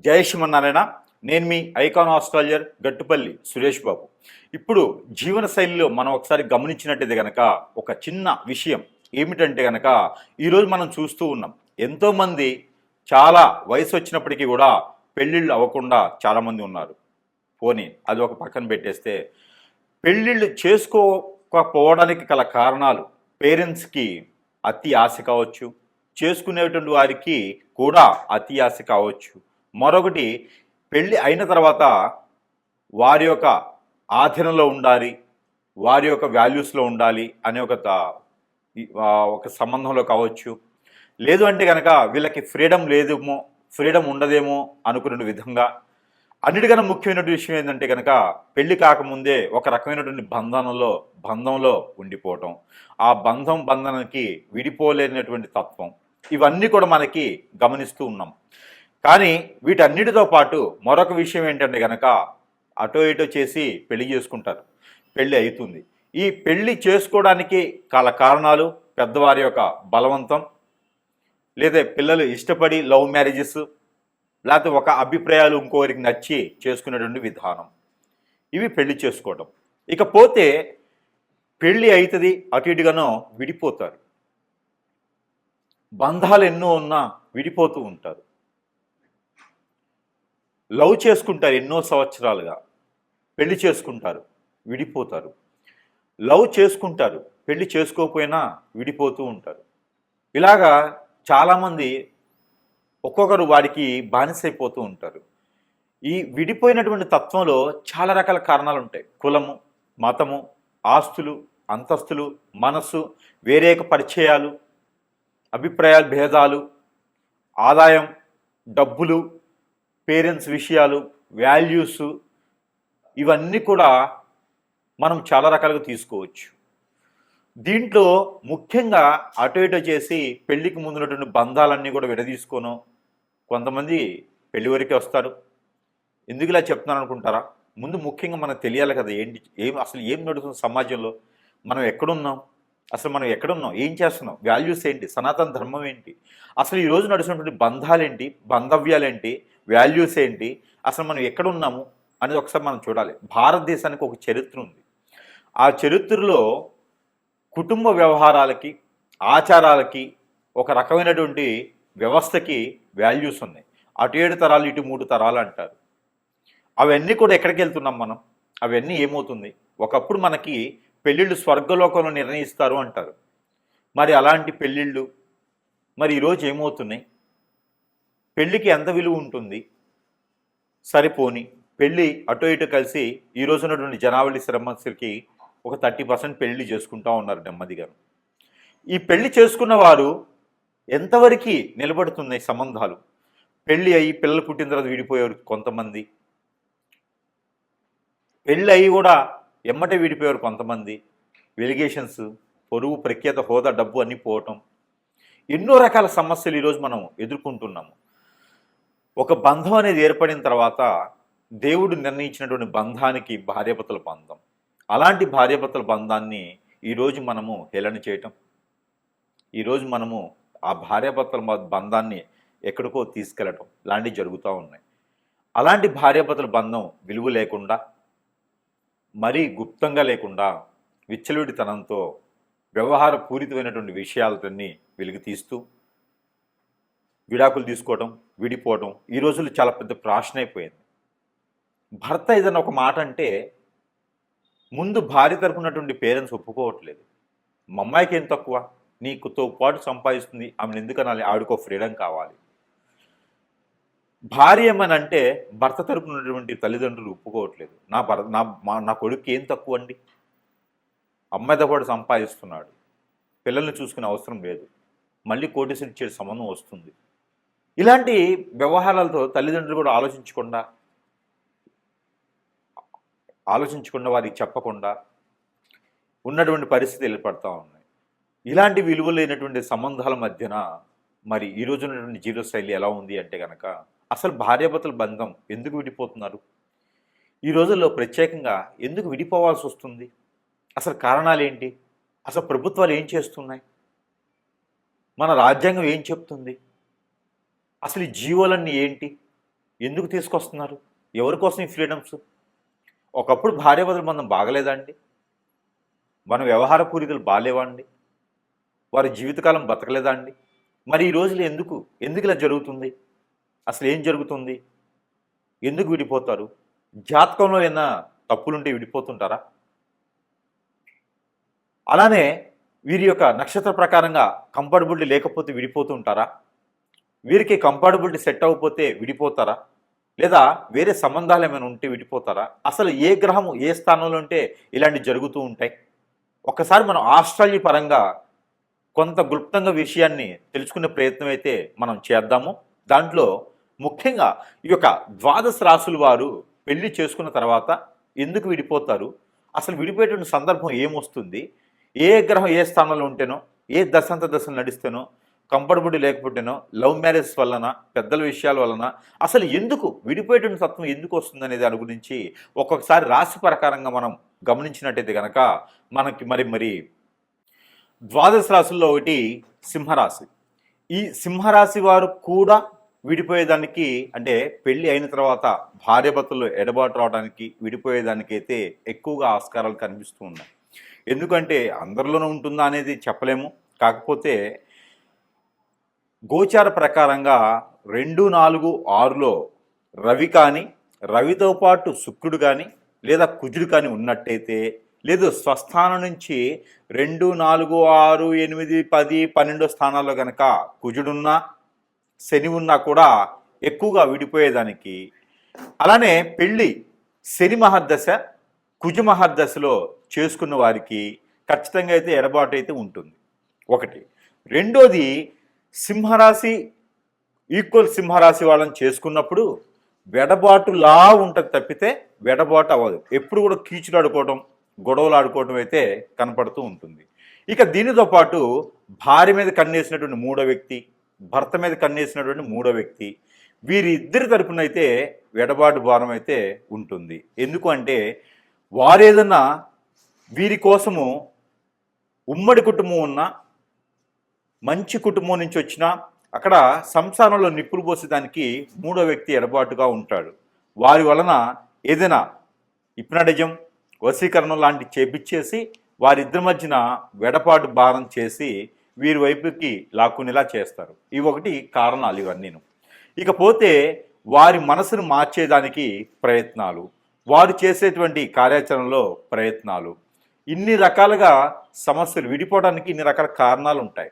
జై శ్రీమన్నారాయణ. నేను మీ icon astrologer Gattupalli Suresh Babu. ఇప్పుడు జీవన శైలిలో మనం ఒకసారి గమనించినట్టయితే కనుక ఒక చిన్న విషయం ఏమిటంటే కనుక ఈరోజు మనం చూస్తూ ఉన్నాం, ఎంతోమంది చాలా వయసు వచ్చినప్పటికీ కూడా పెళ్ళిళ్ళు అవ్వకుండా చాలామంది ఉన్నారు. పోనీ అది ఒక పక్కన పెట్టేస్తే, పెళ్ళిళ్ళు చేసుకోకపోవడానికి గల కారణాలు పేరెంట్స్కి అతి ఆశ కావచ్చు, చేసుకునేటువంటి వారికి కూడా అతి ఆశ కావచ్చు. మరొకటి, పెళ్ళి అయిన తర్వాత వారి యొక్క ఆధీనంలో ఉండాలి, వారి యొక్క వాల్యూస్లో ఉండాలి అనే ఒక సంబంధంలో కావచ్చు. లేదు అంటే కనుక వీళ్ళకి ఫ్రీడమ్ ఉండదేమో అనుకునే విధంగా. అన్నిటికన్నా ముఖ్యమైనటువంటి విషయం ఏంటంటే కనుక పెళ్లి కాకముందే ఒక రకమైనటువంటి బంధంలో ఉండిపోవటం, ఆ బంధనానికి విడిపోలేనటువంటి తత్వం, ఇవన్నీ కూడా మనకి గమనిస్తూ ఉన్నాం. కానీ వీటన్నిటితో పాటు మరొక విషయం ఏంటంటే కనుక అటో ఇటో చేసి పెళ్లి చేసుకుంటారు, పెళ్ళి అవుతుంది. ఈ పెళ్లి చేసుకోవడానికి కారణాలు పెద్దవారి యొక్క బలవంతం, లేదా పిల్లలు ఇష్టపడి లవ్ మ్యారేజెస్, లేకపోతే ఒక అభిప్రాయాలు ఇంకోరికి నచ్చి చేసుకునేటువంటి విధానం, ఇవి పెళ్లి చేసుకోవడం. ఇకపోతే పెళ్ళి అవుతుంది, అటు ఇటుగానో విడిపోతారు. బంధాలు ఎన్నో ఉన్నా విడిపోతూ ఉంటారు. లవ్ చేసుకుంటారు ఎన్నో సంవత్సరాలుగా, పెళ్లి చేసుకుంటారు, విడిపోతారు. లవ్ చేసుకుంటారు, పెళ్లి చేసుకోకపోయినా విడిపోతూ ఉంటారు. ఇలాగా చాలామంది ఒక్కొక్కరు వాడికి బానిసైపోతూ ఉంటారు. ఈ విడిపోయినటువంటి తత్వంలో చాలా రకాల కారణాలు ఉంటాయి. కులము, మతము, ఆస్తులు, అంతస్తులు, మనస్సు, వేరేక పరిచయాలు, అభిప్రాయాల భేదాలు, ఆదాయం, డబ్బులు, పేరెంట్స్ విషయాలు, వాల్యూస్, ఇవన్నీ కూడా మనం చాలా రకాలుగా తీసుకోవచ్చు. దీంట్లో ముఖ్యంగా అటు ఇటు చేసి పెళ్లికి ముందున్నటువంటి బంధాలన్నీ కూడా విడదీసుకోను కొంతమంది పెళ్లి వరకే వస్తారు. ఎందుకు ఇలా చెప్తున్నాను అనుకుంటారా? ముందు ముఖ్యంగా మనకు తెలియాలి కదా, అసలు ఏం నడుస్తుంది సమాజంలో, మనం ఎక్కడున్నాం, అసలు మనం ఎక్కడున్నాం, ఏం చేస్తున్నాం, వాల్యూస్ ఏంటి, సనాతన ధర్మం ఏంటి, అసలు ఈరోజు నడుస్తున్నటువంటి బంధాలేంటి, బంధవ్యాలేంటి, వాల్యూస్ ఏంటి, అసలు మనం ఎక్కడున్నాము అనేది ఒకసారి మనం చూడాలి. భారతదేశానికి ఒక చరిత్ర ఉంది. ఆ చరిత్రలో కుటుంబ వ్యవహారాలకి, ఆచారాలకి, ఒక రకమైనటువంటి వ్యవస్థకి వాల్యూస్ ఉన్నాయి. అటు 7 తరాలు, ఇటు 3 తరాలు అంటారు. అవన్నీ కూడా ఎక్కడికి వెళ్తున్నాం మనం? అవన్నీ ఏమవుతుంది? ఒకప్పుడు మనకి పెళ్ళిళ్ళు స్వర్గలోకంలో నిర్ణయిస్తారు అంటారు. మరి అలాంటి పెళ్ళిళ్ళు మరి ఈరోజు ఏమవుతున్నాయి? పెళ్ళికి ఎంత విలువ ఉంటుంది? సరిపోని పెళ్ళి అటు ఇటు కలిసి ఈరోజు ఉన్నటువంటి జనావళి శ్రమస్సుకి ఒక 30% పెళ్లి చేసుకుంటూ ఉన్నారు నెమ్మదిగా. ఈ పెళ్లి చేసుకున్న వారు ఎంతవరకు నిలబడుతున్నాయి సంబంధాలు? పెళ్ళి అయ్యి పిల్లలు పుట్టిన తర్వాత విడిపోయారు కొంతమంది, పెళ్ళి అయ్యి కూడా ఎమ్మటే విడిపోయారు కొంతమంది. వెలిగేషన్స్, పొరుగు, ప్రఖ్యాత, హోదా, డబ్బు అన్నీ పోవటం, ఎన్నో రకాల సమస్యలు ఈరోజు మనం ఎదుర్కొంటున్నాము. ఒక బంధం అనేది ఏర్పడిన తర్వాత దేవుడు నిర్ణయించినటువంటి బంధానికి భార్యాభర్తల బంధం, అలాంటి భార్యాభర్తల బంధాన్ని ఈరోజు మనము హేళన చేయటం, ఈరోజు మనము ఆ భార్యాభర్తల బంధాన్ని ఎక్కడికో తీసుకెళ్ళటం లాంటివి జరుగుతూ ఉన్నాయి. అలాంటి భార్యాభర్తల బంధం విలువ లేకుండా, మరీ గుప్తంగా లేకుండా, విచ్చలవిడితనంతో వ్యవహార పూరితమైనటువంటి విషయాలతోని వెలుగు తీస్తూ విడాకులు తీసుకోవడం, విడిపోవడం ఈ రోజుల్లో చాలా పెద్ద ప్రాషన్ అయిపోయింది. భర్త ఏదైనా ఒక మాట అంటే ముందు భార్య తరపునటువంటి పేరెంట్స్ ఒప్పుకోవట్లేదు. మా అమ్మాయికి ఏం తక్కువ, నీకుతో పాటు సంపాదిస్తుంది, ఆమెను ఎందుకు అనాలి, ఆవిడకో ఫ్రీడమ్ కావాలి. భార్య ఏమనంటే భర్త తరపునటువంటి తల్లిదండ్రులు ఒప్పుకోవట్లేదు. నా కొడుకు ఏం తక్కువ అండి, అమ్మాయితో పాటు సంపాదిస్తున్నాడు, పిల్లల్ని చూసుకునే అవసరం లేదు, మళ్ళీ కోటీసులు ఇచ్చే సంబంధం వస్తుంది. ఇలాంటి వ్యవహారాలతో తల్లిదండ్రులు కూడా ఆలోచించకుండా వారికి చెప్పకుండా ఉన్నటువంటి పరిస్థితి ఏర్పడుతూ ఉన్నాయి. ఇలాంటి విలువ లేనటువంటి సంబంధాల మధ్యన మరి ఈరోజు ఉన్నటువంటి జీవనశైలి ఎలా ఉంది అంటే కనుక, అసలు భార్యాభర్తల బంధం ఎందుకు విడిపోతున్నారు? ఈ రోజుల్లో ప్రత్యేకంగా ఎందుకు విడిపోవాల్సి వస్తుంది? అసలు కారణాలు ఏంటి? అసలు ప్రభుత్వాలు ఏం చేస్తున్నాయి? మన రాజ్యాంగం ఏం చెప్తుంది? అసలు ఈ జీవోలన్నీ ఏంటి? ఎందుకు తీసుకొస్తున్నారు? ఎవరి కోసం ఈ ఫ్రీడమ్స్? ఒకప్పుడు భార్యాభర్తల బంధం బాగలేదా అండి? మన వ్యవహార పూరికలు బాగాలేవా అండి? వారి జీవితకాలం బతకలేదా అండి? మరి ఈ రోజులు ఎందుకు ఎందుకు ఇలా జరుగుతుంది? అసలు ఏం జరుగుతుంది? ఎందుకు విడిపోతారు? జాతకంలో ఏమైనా తప్పులుంటే విడిపోతుంటారా? అలానే వీరి యొక్క నక్షత్ర ప్రకారంగా కంఫర్టబిలిటీ లేకపోతే విడిపోతూ ఉంటారా? వీరికి కంఫర్టబిలిటీ సెట్ అవ్వకపోతే విడిపోతారా? లేదా వేరే సంబంధాలు ఏమైనా ఉంటే విడిపోతారా? అసలు ఏ గ్రహము ఏ స్థానంలో ఉంటే ఇలాంటివి జరుగుతూ ఉంటాయి? ఒక్కసారి మనం ఆస్ట్రాలజీ పరంగా కొంత గుప్తంగా విషయాన్ని తెలుసుకునే ప్రయత్నం అయితే మనం చేద్దాము. దాంట్లో ముఖ్యంగా ఈ యొక్క ద్వాదశ రాసుల వారు పెళ్లి చేసుకున్న తర్వాత ఎందుకు విడిపోతారు? అసలు విడిపోయేటువంటి సందర్భం ఏమొస్తుంది? ఏ గ్రహం ఏ స్థానంలో ఉంటేనో, ఏ దశంత దశలు నడిస్తేనో, కంఫర్టబిలిటీ లేకపోతేనో, లవ్ మ్యారేజ్ వలన, పెద్దల విషయాల వలన అసలు ఎందుకు విడిపోయేటువంటి తత్వం ఎందుకు వస్తుందనే దాని గురించి ఒక్కొక్కసారి రాశి ప్రకారంగా మనం గమనించినట్టయితే కనుక మనకి మరి ద్వాదశ రాశుల్లో ఒకటి సింహరాశి. ఈ సింహరాశి వారు కూడా విడిపోయేదానికి, అంటే పెళ్ళి అయిన తర్వాత భార్యాభర్తలు ఎడబాటు రావడానికి విడిపోయేదానికైతే ఎక్కువగా ఆస్కారాలు కనిపిస్తూ ఉన్నాయి. ఎందుకంటే అందరిలోనూ ఉంటుందా అనేది చెప్పలేము. కాకపోతే గోచార ప్రకారంగా 2, 4, 6లో రవి కానీ, రవితో పాటు శుక్రుడు కానీ లేదా కుజుడు కానీ ఉన్నట్టయితే, లేదు స్వస్థానం నుంచి 2, 4, 6, 8, 10, 12 స్థానాల్లో కనుక కుజుడున్నా శని ఉన్నా కూడా ఎక్కువగా విడిపోయేదానికి. అలానే పెళ్ళి శని మహర్దశ కుజ మహర్దశలో చేసుకున్న వారికి ఖచ్చితంగా అయితే ఎడబాటు అయితే ఉంటుంది ఒకటి. రెండోది, సింహరాశి ఈక్వల్ సింహరాశి వాళ్ళని చేసుకున్నప్పుడు వెడబాటులా ఉంటుంది తప్పితే వెడబాటు అవ్వదు. ఎప్పుడు కూడా కీచులు ఆడుకోవడం, గొడవలు ఆడుకోవడం అయితే కనపడుతూ ఉంటుంది. ఇక దీనితో పాటు భార్య మీద కన్నేసినటువంటి మూడో వ్యక్తి, భర్త మీద కన్నేసినటువంటి మూడో వ్యక్తి, వీరిద్దరి తరపున అయితే వెడబాటు భారం అయితే ఉంటుంది. ఎందుకు అంటే వారేదన్నా వీరి కోసము ఉమ్మడి కుటుంబం ఉన్న మంచి కుటుంబం నుంచి వచ్చినా అక్కడ సంసారంలో నిప్పులు పోసేదానికి మూడో వ్యక్తి ఎడబాటుగా ఉంటాడు. వారి వలన ఏదైనా హిప్నటిజం, వశీకరణం లాంటి చేపించేసి వారిద్దరి మధ్యన వెడపాటు భారం చేసి వీరి వైపుకి లాక్కునేలా చేస్తారు. ఇవి ఒకటి కారణాలు ఇవన్నీను. ఇకపోతే వారి మనసును మార్చేదానికి ప్రయత్నాలు, వారు చేసేటువంటి కార్యాచరణలో ప్రయత్నాలు, ఇన్ని రకాలుగా సమస్యలు విడిపోవడానికి ఇన్ని రకాల కారణాలు ఉంటాయి.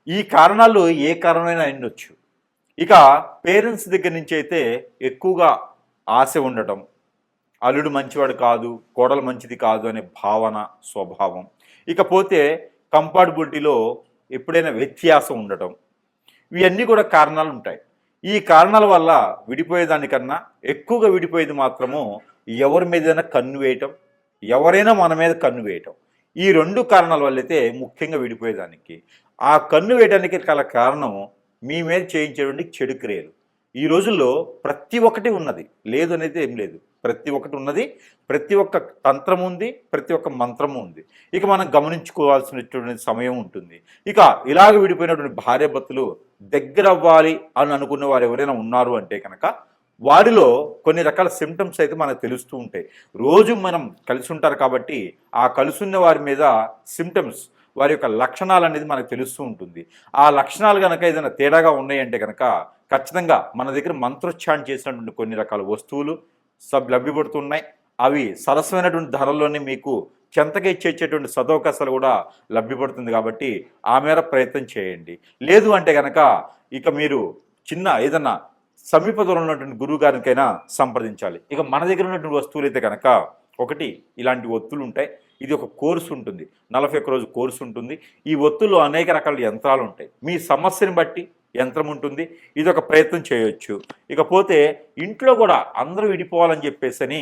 ఈ కారణాలు ఏ కారణమైనా ఉండొచ్చు. ఇక పేరెంట్స్ దగ్గర నుంచి అయితే ఎక్కువగా ఆశ ఉండటం, అల్లుడు మంచివాడు కాదు, కోడలు మంచిది కాదు అనే భావన, స్వభావం. ఇకపోతే కంఫర్టబిలిటీలో ఎప్పుడైనా వ్యత్యాసం ఉండటం, ఇవన్నీ కూడా కారణాలు ఉంటాయి. ఈ కారణాల వల్ల విడిపోయేదానికన్నా ఎక్కువగా విడిపోయేది మాత్రము ఎవరి మీదైనా కన్ను వేయటం, ఎవరైనా మన మీద కన్ను వేయటం. ఈ రెండు కారణాల వల్ల అయితే ముఖ్యంగా విడిపోయేదానికి. ఆ కన్ను వేయడానికి గల కారణం మీ మీద చేయించేటువంటి చెడు క్రియలు. ఈ రోజుల్లో ప్రతి ఒక్కటి ఉన్నది, లేదు అనేది ఏం లేదు. ప్రతి ఒక్కటి ఉన్నది, ప్రతి ఒక్క తంత్రం ఉంది, ప్రతి ఒక్క మంత్రము ఉంది. ఇక మనం గమనించుకోవాల్సినటువంటి సమయం ఉంటుంది. ఇక ఇలాగ విడిపోయినటువంటి భార్యాభర్తలు దగ్గర అవ్వాలి అని అనుకున్న వారు ఎవరైనా ఉన్నారు అంటే కనుక వారిలో కొన్ని రకాల సిమ్టమ్స్ అయితే మనకు తెలుస్తూ ఉంటాయి. రోజు మనం కలిసి ఉంటారు కాబట్టి ఆ కలుసున్న వారి మీద సిమ్టమ్స్, వారి యొక్క లక్షణాలు అనేది మనకు తెలుస్తూ ఉంటుంది. ఆ లక్షణాలు కనుక ఏదైనా తేడాగా ఉన్నాయంటే కనుక ఖచ్చితంగా మన దగ్గర మంత్రోచ్చారణ చేసినటువంటి కొన్ని రకాల వస్తువులు లభ్యపడుతున్నాయి. అవి సరసమైనటువంటి ధరల్లోనే మీకు చెంతగా ఇచ్చేటువంటి సదవకాశాలు కూడా లభ్యపడుతుంది. కాబట్టి ఆ మేర ప్రయత్నం చేయండి. లేదు అంటే కనుక ఇక మీరు చిన్న ఏదన్నా సమీప దూరంలో ఉన్నటువంటి గురువు గారికైనా సంప్రదించాలి. ఇక మన దగ్గర ఉన్నటువంటి వస్తువులు అయితే కనుక ఒకటి ఇలాంటి ఒత్తులు ఉంటాయి. ఇది ఒక కోర్సు ఉంటుంది, 41 రోజు కోర్సు ఉంటుంది. ఈ ఒత్తుల్లో అనేక రకాల యంత్రాలు ఉంటాయి. మీ సమస్యని బట్టి యంత్రం ఉంటుంది. ఇది ఒక ప్రయత్నం చేయొచ్చు. ఇకపోతే ఇంట్లో కూడా అందరూ విడిపోవాలని చెప్పేసి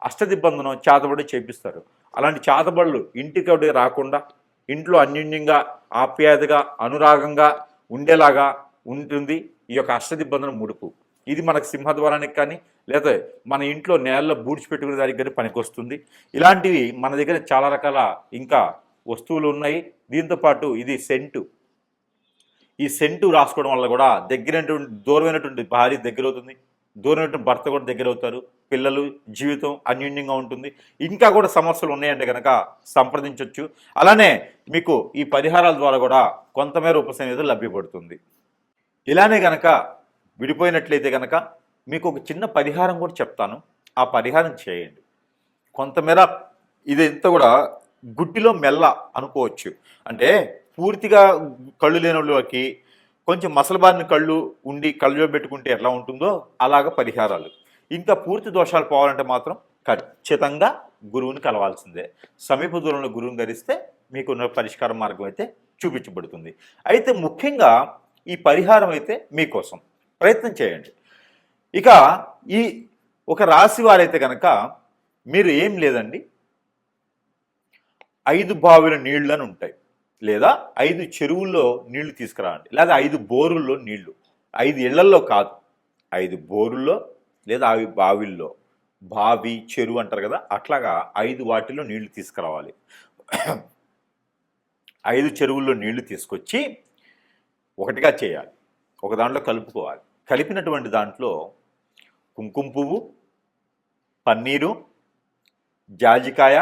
అష్టదిబ్బందనం, చేతబడి చేపిస్తారు. అలాంటి చేతబడులు ఇంటికి రాకుండా ఇంట్లో అన్యోన్యంగా, ఆప్యాయతగా, అనురాగంగా ఉండేలాగా ఉంటుంది ఈ యొక్క అష్టదిబ్బందనం ముడుపు. ఇది మనకు సింహద్వారానికి కానీ లేదా మన ఇంట్లో నేలలో బూడ్చిపెట్టుకునే దానికి కానీ పనికొస్తుంది. ఇలాంటివి మన దగ్గర చాలా రకాల ఇంకా వస్తువులు ఉన్నాయి. దీంతోపాటు ఇది సెంటు. ఈ సెంటు రాసుకోవడం వల్ల కూడా దగ్గరైనటువంటి దూరమైనటువంటి భార్య దగ్గర అవుతుంది, దూరం భర్త కూడా దగ్గర అవుతారు, పిల్లలు జీవితం అన్యోన్యంగా ఉంటుంది. ఇంకా కూడా సమస్యలు ఉన్నాయంటే కనుక సంప్రదించవచ్చు. అలానే మీకు ఈ పరిహారాల ద్వారా కూడా కొంతమేర ఉపశమనం లభ్యపడుతుంది. ఇలానే కనుక విడిపోయినట్లయితే కనుక మీకు ఒక చిన్న పరిహారం కూడా చెప్తాను, ఆ పరిహారం చేయండి. కొంతమేర ఇదంతా కూడా గుడ్డిలో మెల్ల అనుకోవచ్చు. అంటే పూర్తిగా కళ్ళు లేని వాళ్ళకి కొంచెం మసలబారిన కళ్ళు ఉండి కళ్ళలో పెట్టుకుంటే ఎట్లా ఉంటుందో అలాగ పరిహారాలు. ఇంకా పూర్తి దోషాలు పోవాలంటే మాత్రం ఖచ్చితంగా గురువుని కలవాల్సిందే. సమీప దూరంలో గురువుని ధరిస్తే మీకున్న పరిష్కార మార్గం అయితే చూపించబడుతుంది. అయితే ముఖ్యంగా ఈ పరిహారం అయితే మీకోసం ప్రయత్నం చేయండి. ఇక ఈ ఒక రాశి వారైతే కనుక మీరు ఏం లేదండి, 5 బావిల నీళ్ళు అని ఉంటాయి, లేదా 5 చెరువుల్లో నీళ్లు తీసుకురాండి, లేదా 5 బోరుల్లో నీళ్లు. 5 ఇళ్లల్లో కాదు, 5 బోరుల్లో లేదా 5 బావిల్లో, బావి చెరువు అంటారు కదా, అట్లాగా 5 వాటిల్లో నీళ్లు తీసుకురావాలి. 5 చెరువుల్లో నీళ్లు తీసుకొచ్చి ఒకటిగా చేయాలి. ఒక దాంట్లో కలుపుకోవాలి. కలిపినటువంటి దాంట్లో కుంకుమ పువ్వు, పన్నీరు, జాజికాయ,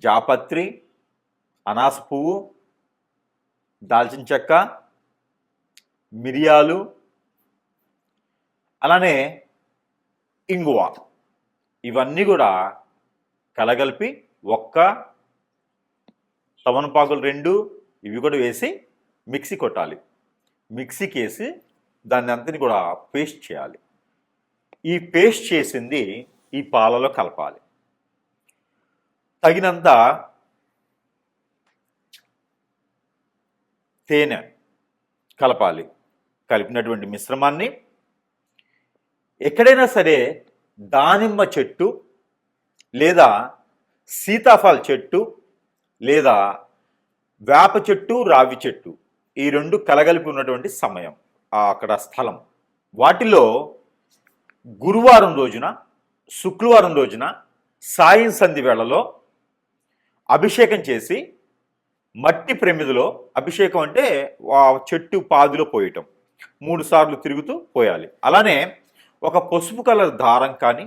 జాపత్రి, అనాస పువ్వు, దాల్చిన చెక్క, మిరియాలు, అలానే ఇంగువ, ఇవన్నీ కూడా కలగలిపి ఒక్క తమలపాకులు 2 ఇవి కూడా వేసి మిక్సీ కొట్టాలి. మిక్సీకి వేసి దాన్ని అంతని కూడా పేస్ట్ చేయాలి. ఈ పేస్ట్ చేసింది ఈ పాలలో కలపాలి. తగినంత తేనె కలపాలి. కలిపినటువంటి మిశ్రమాన్ని ఎక్కడైనా సరే దానిమ్మ చెట్టు లేదా సీతాఫల చెట్టు లేదా వేప చెట్టు, రావి చెట్టు, ఈ 2 కలగలిపి ఉన్నటువంటి సమయం, అక్కడ స్థలం, వాటిలో గురువారం రోజున, శుక్రవారం రోజున సాయం సంధి వేళలో అభిషేకం చేసి మట్టి ప్రమిదిలో, అభిషేకం అంటే ఆ చెట్టు పాదిలో పోయటం, 3 సార్లు తిరుగుతూ పోయాలి. అలానే ఒక పసుపు కలర్ దారం కానీ,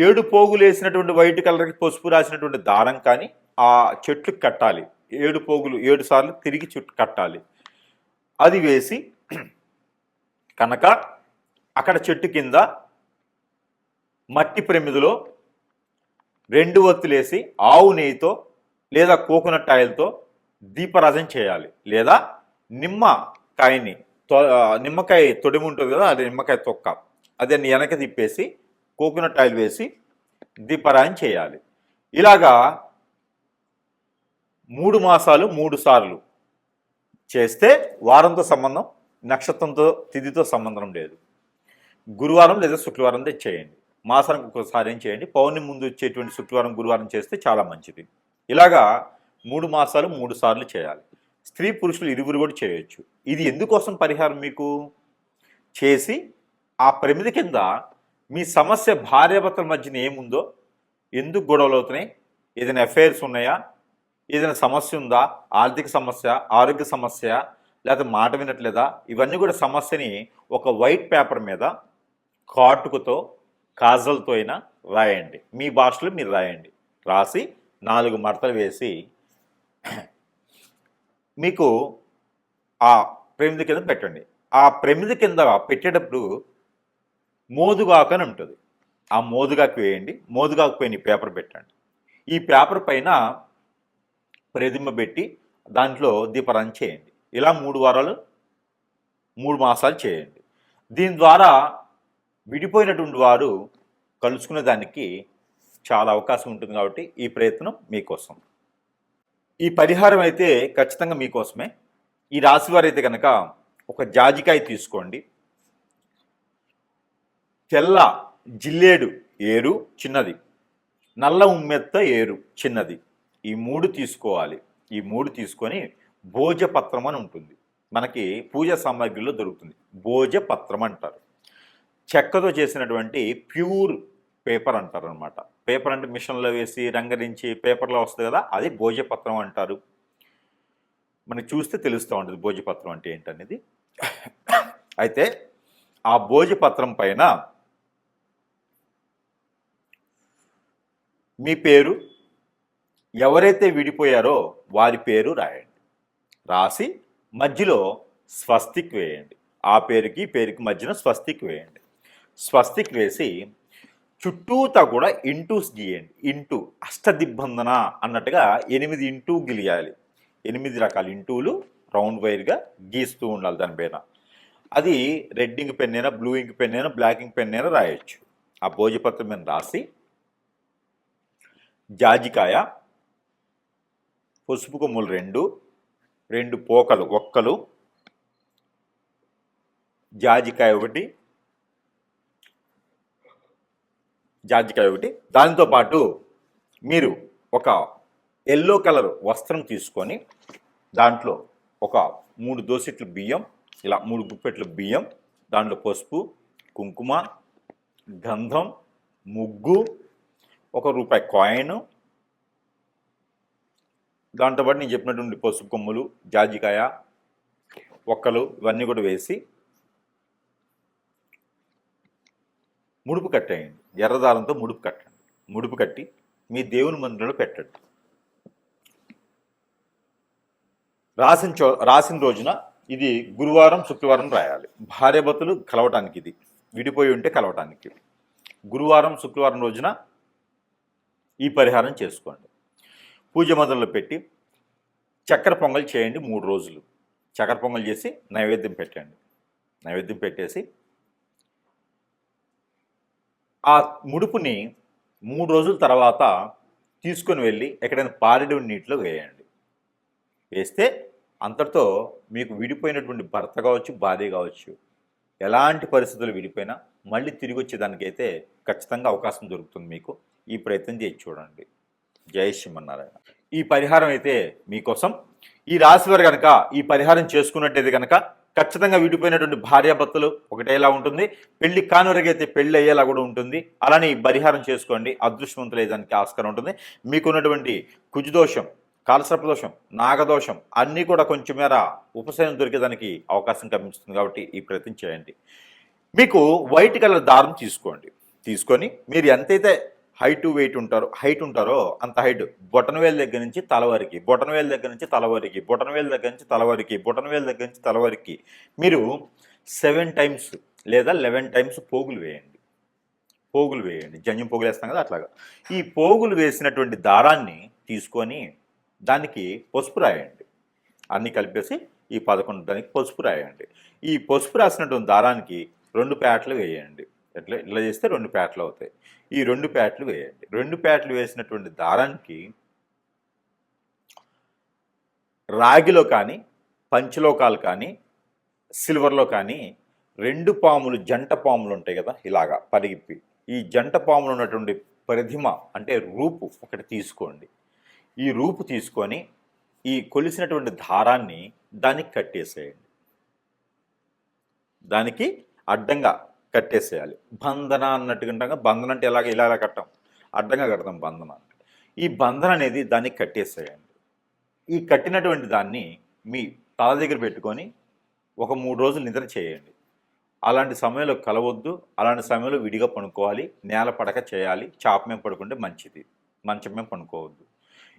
7 పోగులు వేసినటువంటి వైట్ కలర్కి పసుపు రాసినటువంటి దారం కానీ ఆ చెట్టుకు కట్టాలి. 7 పోగులు 7 సార్లు తిరిగి చుట్టూ కట్టాలి. అది వేసి కనుక అక్కడ చెట్టు కింద మట్టి ప్రమిదిలో 2 ఒత్తులేసి ఆవు నెయ్యితో లేదా కోకోనట్ ఆయిల్తో దీపారాధన చేయాలి. లేదా నిమ్మకాయ తొడిమి ఉంటుంది కదా, అది నిమ్మకాయ తొక్క, అదే వెనక తిప్పేసి కోకోనట్ ఆయిల్ వేసి దీపారాధన చేయాలి. ఇలాగా 3 మాసాలు 3 సార్లు చేస్తే వారంతో సంబంధం, నక్షత్రంతో తిథితో సంబంధం లేదు. గురువారం లేదా శుక్రవారం చేయండి. మాసానికి ఒకసారి ఏం చేయండి. పౌర్ణమి ముందు వచ్చేటువంటి శుక్రవారం, గురువారం చేస్తే చాలా మంచిది. ఇలాగా 3 మాసాలు 3 సార్లు చేయాలి. స్త్రీ పురుషులు ఇరువురు కూడా చేయొచ్చు. ఇది ఎందుకోసం పరిహారం మీకు చేసి ఆ ప్రమిది కింద మీ సమస్య భార్యాభర్తల మధ్యన ఏముందో, ఎందుకు గొడవలు అవుతున్నాయి, ఏదైనా అఫైర్స్ ఉన్నాయా, ఏదైనా సమస్య ఉందా, ఆర్థిక సమస్య, ఆరోగ్య సమస్య, లేకపోతే మాట వినట్లేదా, ఇవన్నీ కూడా సమస్యని ఒక వైట్ పేపర్ మీద కాటుకతో కాజల్తో అయినా రాయండి. మీ భాషలో మీరు రాయండి. రాసి 4 మడతలు వేసి మీకు ఆ ప్రమిది కింద పెట్టండి. ఆ ప్రమిది కింద పెట్టేటప్పుడు మోదుగాకు అని ఉంటుంది. ఆ మోదుగాకు వేయండి. మోదుగాకు పైన పేపర్ పెట్టండి. ఈ పేపర్ పైన ప్రతిమ పెట్టి దాంట్లో దీపారాధన చేయండి. ఇలా 3 వారాలు 3 మాసాలు చేయండి. దీని ద్వారా విడిపోయినటువంటి వారు కలుసుకునే దానికి చాలా అవకాశం ఉంటుంది. కాబట్టి ఈ ప్రయత్నం మీకోసం. ఈ పరిహారం అయితే ఖచ్చితంగా మీకోసమే. ఈ రాశి వారైతే కనుక ఒక జాజికాయ తీసుకోండి, తెల్ల జిల్లేడు ఏరు చిన్నది, నల్ల ఉమ్మెత్త ఏరు చిన్నది, ఈ 3 తీసుకోవాలి. ఈ 3 తీసుకొని భోజపత్రం అని ఉంటుంది, మనకి పూజా సామాగ్రిలో దొరుకుతుంది. భోజపత్రం అంటారు. చెక్కతో చేసినటువంటి ప్యూర్ పేపర్ అంటారు అనమాట. పేపర్ అంటే మిషన్లో వేసి రంగరించి పేపర్లో వస్తుంది కదా, అది భోజపత్రం అంటారు. మనకి చూస్తే తెలుస్తూ ఉంటుంది భోజపత్రం అంటే ఏంటనేది. అయితే ఆ భోజపత్రం పైన మీ పేరు, ఎవరైతే విడిపోయారో వారి పేరు రాయండి. రాసి మధ్యలో స్వస్తిక్ వేయండి. ఆ పేరుకి పేరుకి మధ్యన స్వస్తిక్ వేయండి. స్వస్తిక్ వేసి చుట్టూతా కూడా ఇంటూస్ గీయండి. ఇంటూ అష్టదిబ్బందన అన్నట్టుగా 8 ఇంటూ గిలియాలి. 8 రకాల ఇంటూలు రౌండ్ వైర్గా గీస్తూ ఉండాలి దానిపైన. అది రెడ్ ఇంక్ పెన్ అయినా, బ్లూ ఇంక్ పెన్ అయినా, బ్లాక్ ఇంక్ పెన్ అయినా రాయొచ్చు. ఆ భోజపత్రం మీద రాసి జాజికాయ, పసుపు కొమ్ములు 2 పోకలు ఒక్కలు, జాజికాయ ఒకటి, దానితో పాటు మీరు ఒక ఎల్లో కలర్ వస్త్రం తీసుకొని దాంట్లో ఒక 3 దోసెట్లు బియ్యం, ఇలా 3 గుప్పెట్లు బియ్యం, దాంట్లో పసుపు, కుంకుమ, గంధం, ముగ్గు, ₹1 కాయిన్, దాంతోపాటు నేను చెప్పినటువంటి పసుపు కొమ్ములు, జాజికాయ, ఒక్కలు ఇవన్నీ కూడా వేసి ముడుపు కట్టేయండి. ఎర్రదారంతో ముడుపు కట్టండి. ముడుపు కట్టి మీ దేవుని మందిరంలో పెట్టండి. రాసిన రోజున ఇది గురువారం, శుక్రవారం రాయాలి. భార్యాభర్తలు కలవటానికి, ఇది విడిపోయి ఉంటే కలవటానికి. గురువారం, శుక్రవారం రోజున ఈ పరిహారం చేసుకోండి. పూజ మందిరంలో పెట్టి చక్కెర పొంగల్ చేయండి 3 రోజులు. చక్కెర పొంగల్ చేసి నైవేద్యం పెట్టండి. నైవేద్యం పెట్టేసి ఆ ముడుపుని 3 రోజుల తర్వాత తీసుకొని వెళ్ళి ఎక్కడైనా పారేడు నీటిలో వేయండి. వేస్తే అంతటితో మీకు విడిపోయినటువంటి భర్త కావచ్చు, భార్య కావచ్చు, ఎలాంటి పరిస్థితులు విడిపోయినా మళ్ళీ తిరిగి వచ్చేదానికైతే ఖచ్చితంగా అవకాశం దొరుకుతుంది మీకు. ఈ ప్రయత్నం చేసి చూడండి. జై శ్రీమన్నారాయణ. ఈ పరిహారం అయితే మీకోసం. ఈ రాశి వారు కనుక ఈ పరిహారం చేసుకున్నట్టయితే కనుక ఖచ్చితంగా విడిపోయినటువంటి భార్యాభర్తలు ఒకటేలా ఉంటుంది, పెళ్లి కానురగైతే పెళ్లి అయ్యేలా కూడా ఉంటుంది. అలానే ఈ పరిహారం చేసుకోండి, అదృష్టవంతులు అయ్యేదానికి ఆస్కారం ఉంటుంది. మీకున్నటువంటి కుజదోషం, కాలసర్పదోషం, నాగదోషం అన్నీ కూడా కొంచెం మేర ఉపశమనం దొరికేదానికి అవకాశం కనిపిస్తుంది. కాబట్టి ఈ ప్రయత్నం చేయండి. మీకు వైట్ కలర్ దారం తీసుకోండి. తీసుకొని మీరు ఎంతైతే హైట్ ఉంటారో అంత హైట్, బొటనవేలు దగ్గర నుంచి తల వరకు, బొటనవేలు దగ్గర నుంచి తల వరకు, బొటనవేలు దగ్గర నుంచి తల వరకు, బొటనవేలు దగ్గర నుంచి తల వరకు మీరు 7 టైమ్స్ లేదా 11 టైమ్స్ పోగులు వేయండి. జంజం పోగులు వేస్తాం కదా అట్లాగా. ఈ పోగులు వేసినటువంటి దారాన్ని తీసుకొని దానికి పసుపు రాయండి. అన్నీ కలిపేసి ఈ 11 దానికి పసుపు రాయండి. ఈ పసుపు రాసినటువంటి దారానికి 2 పేటలు వేయండి. ఇట్లా చేస్తే 2 పేటలు అవుతాయి. ఈ 2 పేటలు వేయండి. 2 పేటలు వేసినటువంటి దారానికి రాగిలో కానీ, పంచలోకాలు కానీ, సిల్వర్లో కానీ 2 పాములు, జంట పాములు ఉంటాయి కదా ఇలాగా పరిగిప్పి, ఈ జంట పాములు ఉన్నటువంటి ప్రతిమ అంటే రూపు ఒకటి తీసుకోండి. ఈ రూపు తీసుకొని ఈ కొలిసినటువంటి దారాన్ని దానికి కట్టేసేయండి. దానికి అడ్డంగా కట్టేసేయాలి. బంధన అన్నట్టుగా, బంధన అంటే ఇలా కట్టాం, అడ్డంగా కడతాం బంధన. ఈ బంధన అనేది దానికి కట్టేసేయండి. ఈ కట్టినటువంటి దాన్ని మీ తల దగ్గర పెట్టుకొని ఒక 3 రోజులు నిద్ర చేయండి. అలాంటి సమయంలో కలవద్దు, అలాంటి సమయంలో విడిగా పడుకోవాలి. నేల పడక చేయాలి. చాప మీద పడుకుంటే మంచిది, మంచం మీద పడుకోవద్దు.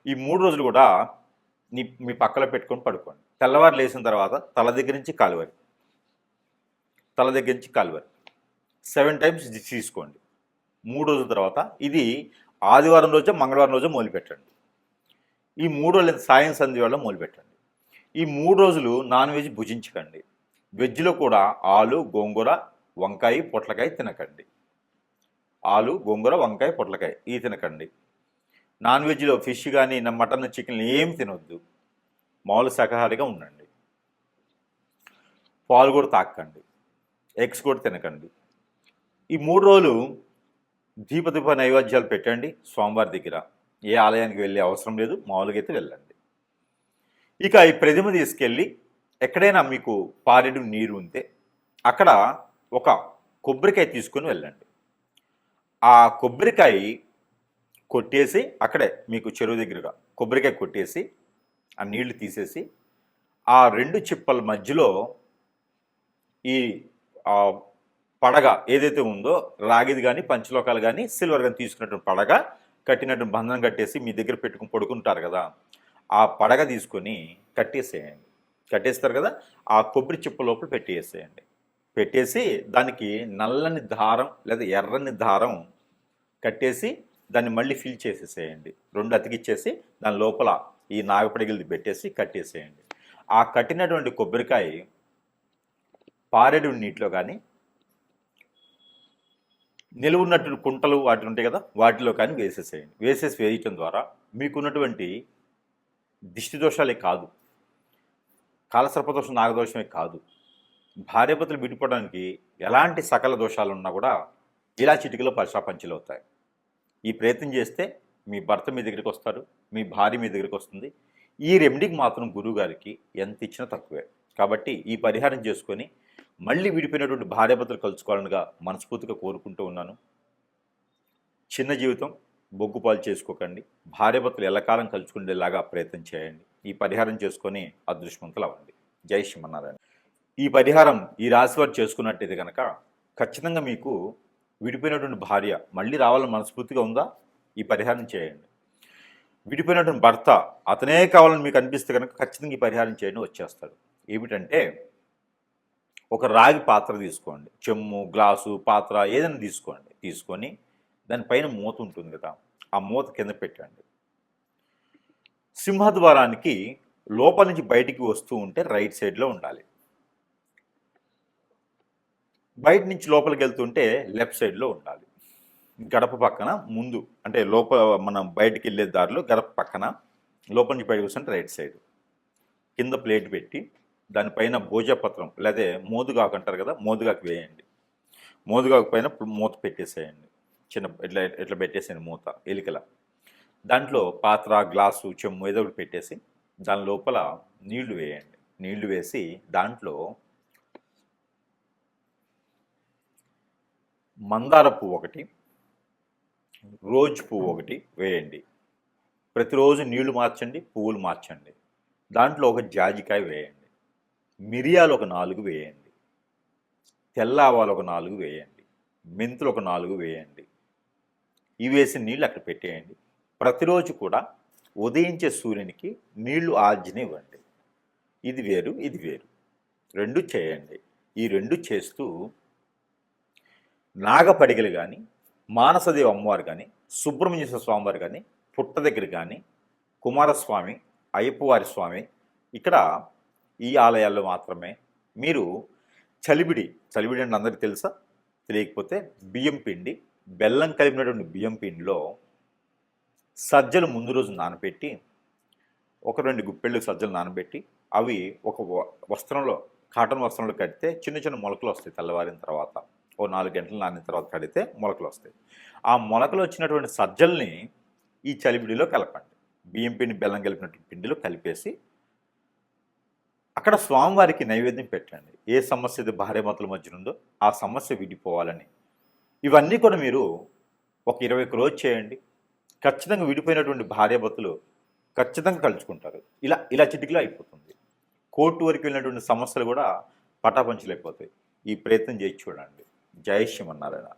ఈ 3 రోజులు కూడా మీ పక్కలో పెట్టుకొని పడుకోండి. తెల్లవారు లేచిన తర్వాత తల దగ్గర నుంచి కాలు వరకు 7 టైమ్స్ తీసుకోండి. 3 రోజుల తర్వాత ఇది ఆదివారం రోజు, మంగళవారం రోజు మొదలుపెట్టండి. ఈ 3 రోజులు సాయం సంధ్య వేళ మొదలుపెట్టండి. ఈ 3 రోజులు నాన్ వెజ్ భుజించకండి. వెజ్లో కూడా ఆలు, గోంగూర, వంకాయ, పొట్లకాయ తినకండి. ఆలు, గోంగూర, వంకాయ, పొట్లకాయ ఇవి తినకండి. నాన్ వెజ్లో ఫిష్ కానీ, మటన్, చికెన్ ఏమి తినొద్దు. మామూలు శాకాహారిగా ఉండండి. పాలు కూడా తాకండి. ఎగ్స్ కూడా తినకండి. ఈ 3 రోజులు దీప నైవేద్యాలు పెట్టండి స్వామివారి దగ్గర. ఏ ఆలయానికి వెళ్ళే అవసరం లేదు, మామూలుగా అయితే వెళ్ళండి. ఇక ఈ ప్రతిమ తీసుకెళ్ళి ఎక్కడైనా మీకు పారెడు నీరు ఉంటే అక్కడ ఒక కొబ్బరికాయ తీసుకొని వెళ్ళండి. ఆ కొబ్బరికాయ కొట్టేసి అక్కడే మీకు చెరువు దగ్గరగా కొబ్బరికాయ కొట్టేసి ఆ నీళ్లు తీసేసి ఆ 2 చిప్పల మధ్యలో ఈ పడగ ఏదైతే ఉందో, రాగిది కానీ, పంచలోకాలు కానీ, సిల్వర్ కానీ తీసుకున్నటువంటి పడగ కట్టినట్టు బంధనం కట్టేసి మీ దగ్గర పెట్టుకుని పడుకుంటారు కదా, ఆ పడగ తీసుకొని కట్టేసేయండి. కట్టేస్తారు కదా, ఆ కొబ్బరి చిప్ప లోపల పెట్టేసేయండి. పెట్టేసి దానికి నల్లని దారం లేదా ఎర్రని దారం కట్టేసి దాన్ని మళ్ళీ ఫిల్ చేసేసేయండి. 2 అతికిచ్చేసి దాని లోపల ఈ నాగపడిగలది పెట్టేసి కట్టేసేయండి. ఆ కట్టినటువంటి కొబ్బరికాయ పారేడు నీటిలో కానీ నిలువున్నటువంటి కుంటలు వాటి ఉంటాయి కదా, వాటిలో కానీ వేసేసేయండి. వేయటం ద్వారా మీకున్నటువంటి దిష్టి దోషాలే కాదు, కాలసర్పదోషం నాగదోషమే కాదు, భార్యాభర్తలు విడిపోవడానికి ఎలాంటి సకల దోషాలు ఉన్నా కూడా ఇలా చిటికలో పరిశాపంచలు అవుతాయి. ఈ ప్రయత్నం చేస్తే మీ భర్త మీ దగ్గరికి వస్తారు, మీ భార్య మీ దగ్గరికి వస్తుంది. ఈ రెమెడీకి మాత్రం గురువుగారికి ఎంత ఇచ్చినా తక్కువే. కాబట్టి ఈ పరిహారం చేసుకొని మళ్ళీ విడిపోయినటువంటి భార్యాభర్తలు కలుసుకోవాలనిగా మనస్ఫూర్తిగా కోరుకుంటూ ఉన్నాను. చిన్న జీవితం బొగ్గుపాలు చేసుకోకండి. భార్యాభర్తలు ఎల్లకాలం కలుసుకునేలాగా ప్రయత్నం చేయండి. ఈ పరిహారం చేసుకొని అదృష్టవంతులు అవ్వండి. జై శ్రీమన్నారాయణ. ఈ పరిహారం ఈ రాశి వారు చేసుకున్నట్టయితే కనుక ఖచ్చితంగా మీకు విడిపోయినటువంటి భార్య మళ్ళీ రావాలని మనస్ఫూర్తిగా ఉందా, ఈ పరిహారం చేయండి. విడిపోయినటువంటి భర్త అతనే కావాలని మీకు అనిపిస్తే కనుక ఖచ్చితంగా ఈ పరిహారం చేయండి, వచ్చేస్తాడు. ఏమిటంటే ఒక రాగి పాత్ర తీసుకోండి, చెమ్ము, గ్లాసు, పాత్ర ఏదైనా తీసుకోండి. తీసుకొని దానిపైన మూత ఉంటుంది కదా, ఆ మూత కింద పెట్టండి. సింహద్వారానికి లోపల నుంచి బయటికి వస్తూ ఉంటే రైట్ సైడ్లో ఉండాలి. బయట నుంచి లోపలికి వెళ్తుంటే లెఫ్ట్ సైడ్లో ఉండాలి. గడప పక్కన ముందు అంటే మనం బయటికి వెళ్ళే దారిలో గడప పక్కన లోపల నుంచి బయటకు వస్తుంటే రైట్ సైడ్. కింద ప్లేట్ పెట్టి దానిపైన భోజపత్రం లేదా మోదుగాకు అంటారు కదా, మోదుగాకు వేయండి. మోదుగాకు పైన మూత పెట్టేసేయండి. చిన్న ఇట్లా పెట్టేసేయండి మూత ఎలికల. దాంట్లో పాత్ర, గ్లాసు, చెమ్ము ఏదో ఒకటి పెట్టేసి దాని లోపల నీళ్లు వేయండి. నీళ్లు వేసి దాంట్లో మందార పువ్వు ఒకటి, రోజ్ పువ్వు ఒకటి వేయండి. ప్రతిరోజు నీళ్లు మార్చండి, పువ్వులు మార్చండి. దాంట్లో ఒక జాజికాయ వేయండి. మిరియాలు ఒక 4 వేయండి. తెల్ల ఆవాలు ఒక 4 వేయండి. మెంతులు ఒక 4 వేయండి. ఇవి వేసిన నీళ్ళు అక్కడ పెట్టేయండి. ప్రతిరోజు కూడా ఉదయించే సూర్యునికి నీళ్లు ఆజ్ఞనివ్వండి. ఇది వేరు, ఇది వేరు, 2 చేయండి. ఈ 2 చేస్తూ నాగపడిగలు కానీ, మానసదేవి అమ్మవారు కానీ, సుబ్రహ్మణ్యేశ్వర స్వామివారు కానీ, పుట్ట దగ్గర కానీ, కుమారస్వామి, అయ్యప్పవారి స్వామి, ఇక్కడ ఈ ఆలయాల్లో మాత్రమే మీరు చలివిడి అంటే అందరికీ తెలుసా? తెలియకపోతే బియ్యం పిండి, బెల్లం కలిపినటువంటి బియ్యం పిండిలో సజ్జలు ముందు రోజు నానబెట్టి, 1-2 గుప్పెళ్ళు సజ్జలు నానబెట్టి అవి ఒక వస్త్రంలో, కాటన్ వస్త్రంలో కడితే చిన్న చిన్న మొలకలు వస్తాయి. తెల్లవారిన తర్వాత 4 గంటలు నానిన తర్వాత కడితే మొలకలు వస్తాయి. ఆ మొలకలు వచ్చినటువంటి సజ్జల్ని ఈ చలివిడిలో కలపండి. బియ్యం పిండి, బెల్లం కలిపినటువంటి పిండిలో కలిపేసి అక్కడ స్వామివారికి నైవేద్యం పెట్టండి. ఏ సమస్య అయితే భార్యాభర్తల మధ్య ఉందో ఆ సమస్య విడిపోవాలని. ఇవన్నీ కూడా మీరు ఒక 21 రోజు చేయండి. ఖచ్చితంగా విడిపోయినటువంటి భార్యాభర్తలు ఖచ్చితంగా కలుసుకుంటారు. ఇలా చిటికలో అయిపోతుంది. కోర్టు వరకు వెళ్ళినటువంటి సమస్యలు కూడా పటాపంచలైపోతాయి. ఈ ప్రయత్నం చేసి చూడండి. జై శ్రీమన్నారాయణ.